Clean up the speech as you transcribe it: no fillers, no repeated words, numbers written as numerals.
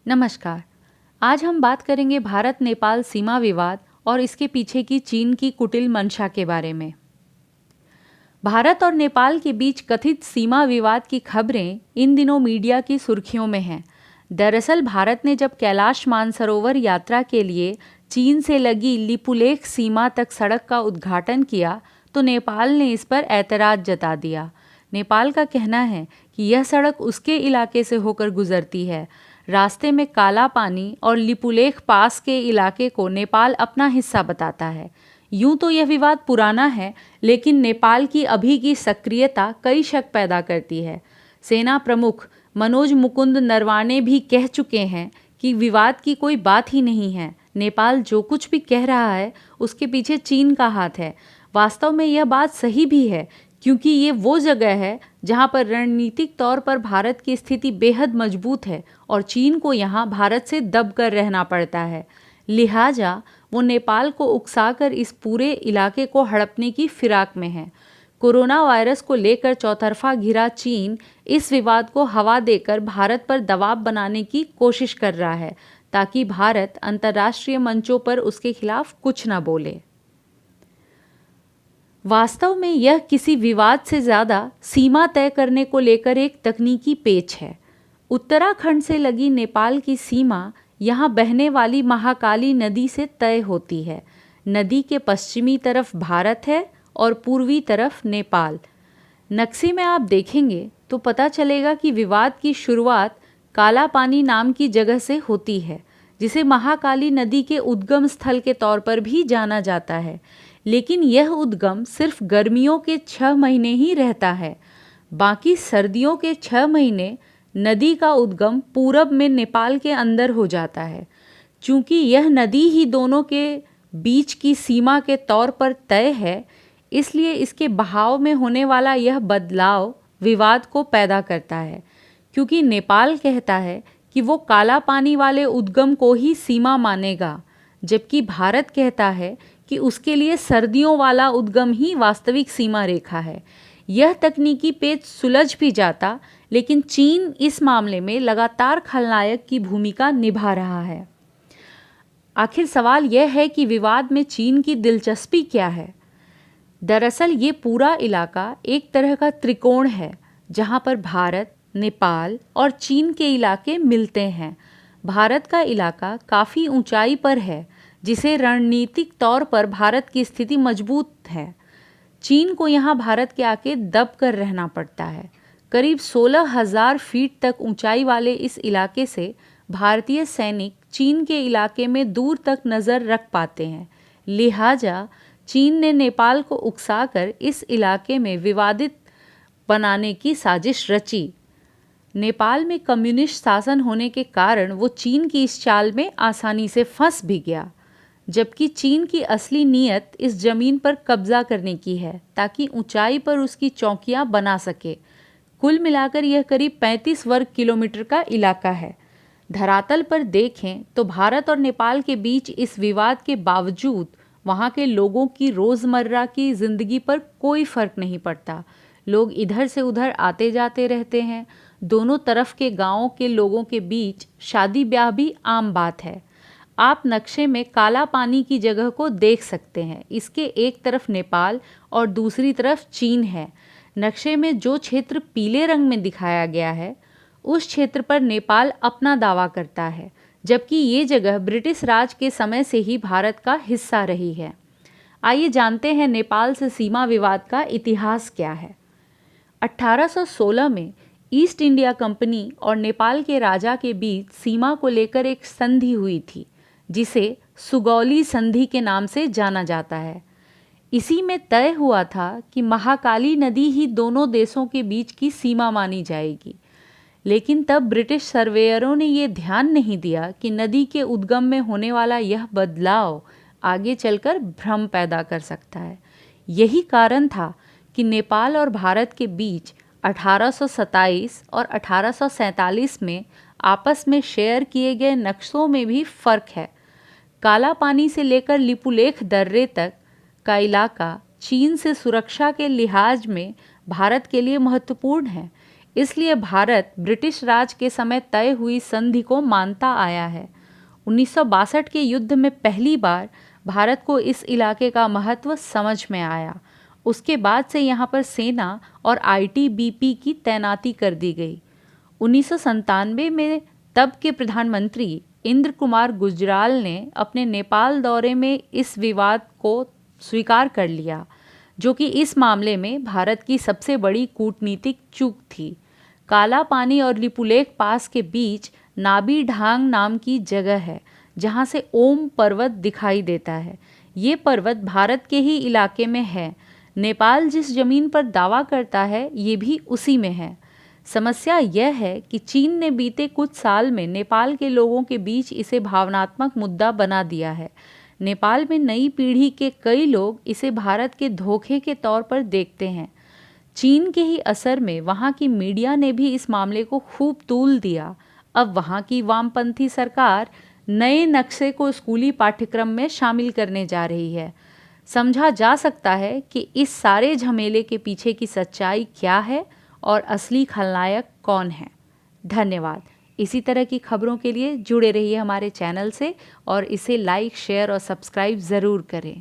नमस्कार। आज हम बात करेंगे भारत नेपाल सीमा विवाद और इसके पीछे की चीन की कुटिल मंशा के बारे में। भारत और नेपाल के बीच कथित सीमा विवाद की खबरें इन दिनों मीडिया की सुर्खियों में हैं। दरअसल भारत ने जब कैलाश मानसरोवर यात्रा के लिए चीन से लगी लिपुलेख सीमा तक सड़क का उद्घाटन किया तो नेपाल ने इस पर ऐतराज़ जता दिया। नेपाल का कहना है कि यह सड़क उसके इलाके से होकर गुजरती है। रास्ते में काला पानी और लिपुलेख पास के इलाके को नेपाल अपना हिस्सा बताता है। यूं तो यह विवाद पुराना है, लेकिन नेपाल की अभी की सक्रियता कई शक पैदा करती है। सेना प्रमुख मनोज मुकुंद नरवाणे भी कह चुके हैं कि विवाद की कोई बात ही नहीं है। नेपाल जो कुछ भी कह रहा है उसके पीछे चीन का हाथ है। वास्तव में यह बात सही भी है, क्योंकि ये वो जगह है जहां पर रणनीतिक तौर पर भारत की स्थिति बेहद मजबूत है और चीन को यहाँ भारत से दब कर रहना पड़ता है। लिहाजा वो नेपाल को उकसाकर इस पूरे इलाके को हड़पने की फिराक में है। कोरोना वायरस को लेकर चौतरफा घिरा चीन इस विवाद को हवा देकर भारत पर दबाव बनाने की कोशिश कर रहा है, ताकि भारत अंतर्राष्ट्रीय मंचों पर उसके खिलाफ कुछ न बोले। वास्तव में यह किसी विवाद से ज़्यादा सीमा तय करने को लेकर एक तकनीकी पेच है। उत्तराखंड से लगी नेपाल की सीमा यहाँ बहने वाली महाकाली नदी से तय होती है। नदी के पश्चिमी तरफ भारत है और पूर्वी तरफ नेपाल। नक्शे में आप देखेंगे तो पता चलेगा कि विवाद की शुरुआत काला पानी नाम की जगह से होती है, जिसे महाकाली नदी के उद्गम स्थल के तौर पर भी जाना जाता है। लेकिन यह उद्गम सिर्फ गर्मियों के 6 महीने ही रहता है। बाकी सर्दियों के 6 महीने नदी का उद्गम पूरब में नेपाल के अंदर हो जाता है। चूँकि यह नदी ही दोनों के बीच की सीमा के तौर पर तय है, इसलिए इसके बहाव में होने वाला यह बदलाव विवाद को पैदा करता है। क्योंकि नेपाल कहता है कि वो काला पानी वाले उद्गम को ही सीमा मानेगा, जबकि भारत कहता है कि उसके लिए सर्दियों वाला उद्गम ही वास्तविक सीमा रेखा है। यह तकनीकी पेच सुलझ भी जाता, लेकिन चीन इस मामले में लगातार खलनायक की भूमिका निभा रहा है। आखिर सवाल यह है कि विवाद में चीन की दिलचस्पी क्या है? दरअसल ये पूरा इलाका एक तरह का त्रिकोण है, जहाँ पर भारत, नेपाल और चीन के इलाके मिलते हैं। भारत का इलाका काफ़ी ऊंचाई पर है, जिसे रणनीतिक तौर पर भारत की स्थिति मजबूत है। चीन को यहाँ भारत के आके दब कर रहना पड़ता है। करीब 16,000 फीट तक ऊंचाई वाले इस इलाके से भारतीय सैनिक चीन के इलाके में दूर तक नज़र रख पाते हैं। लिहाजा चीन ने नेपाल को उकसाकर इस इलाके में विवादित बनाने की साजिश रची। नेपाल में कम्युनिस्ट शासन होने के कारण वो चीन की इस चाल में आसानी से फंस भी गया, जबकि चीन की असली नीयत इस ज़मीन पर कब्जा करने की है, ताकि ऊंचाई पर उसकी चौकियां बना सके। कुल मिलाकर यह करीब 35 वर्ग किलोमीटर का इलाका है। धरातल पर देखें तो भारत और नेपाल के बीच इस विवाद के बावजूद वहाँ के लोगों की रोज़मर्रा की ज़िंदगी पर कोई फ़र्क नहीं पड़ता। लोग इधर से उधर आते जाते रहते हैं। दोनों तरफ के गाँवों के लोगों के बीच शादी ब्याह भी आम बात है। आप नक्शे में काला पानी की जगह को देख सकते हैं। इसके एक तरफ नेपाल और दूसरी तरफ चीन है। नक्शे में जो क्षेत्र पीले रंग में दिखाया गया है, उस क्षेत्र पर नेपाल अपना दावा करता है, जबकि ये जगह ब्रिटिश राज के समय से ही भारत का हिस्सा रही है। आइए जानते हैं नेपाल से सीमा विवाद का इतिहास क्या है। 1816 में ईस्ट इंडिया कंपनी और नेपाल के राजा के बीच सीमा को लेकर एक संधि हुई थी, जिसे सुगौली संधि के नाम से जाना जाता है। इसी में तय हुआ था कि महाकाली नदी ही दोनों देशों के बीच की सीमा मानी जाएगी। लेकिन तब ब्रिटिश सर्वेयरों ने ये ध्यान नहीं दिया कि नदी के उद्गम में होने वाला यह बदलाव आगे चलकर भ्रम पैदा कर सकता है। यही कारण था कि नेपाल और भारत के बीच 1827 और 1847 में आपस में शेयर किए गए नक्शों में भी फ़र्क है। काला पानी से लेकर लिपुलेख दर्रे तक का इलाका चीन से सुरक्षा के लिहाज में भारत के लिए महत्वपूर्ण है। इसलिए भारत ब्रिटिश राज के समय तय हुई संधि को मानता आया है। 1962 के युद्ध में पहली बार भारत को इस इलाके का महत्व समझ में आया। उसके बाद से यहाँ पर सेना और आईटीबीपी की तैनाती कर दी गई। 1997 में तब के प्रधानमंत्री इंद्र कुमार गुजराल ने अपने नेपाल दौरे में इस विवाद को स्वीकार कर लिया, जो कि इस मामले में भारत की सबसे बड़ी कूटनीतिक चूक थी। काला पानी और लिपुलेख पास के बीच नाबी ढांग नाम की जगह है, जहां से ओम पर्वत दिखाई देता है। ये पर्वत भारत के ही इलाके में है। नेपाल जिस जमीन पर दावा करता है, ये भी उसी में है। समस्या यह है कि चीन ने बीते कुछ साल में नेपाल के लोगों के बीच इसे भावनात्मक मुद्दा बना दिया है। नेपाल में नई पीढ़ी के कई लोग इसे भारत के धोखे के तौर पर देखते हैं। चीन के ही असर में वहाँ की मीडिया ने भी इस मामले को खूब तूल दिया। अब वहाँ की वामपंथी सरकार नए नक्शे को स्कूली पाठ्यक्रम में शामिल करने जा रही है। समझा जा सकता है कि इस सारे झमेले के पीछे की सच्चाई क्या है और असली खलनायक कौन है। धन्यवाद। इसी तरह की खबरों के लिए जुड़े रहिए हमारे चैनल से और इसे लाइक, शेयर और सब्सक्राइब ज़रूर करें।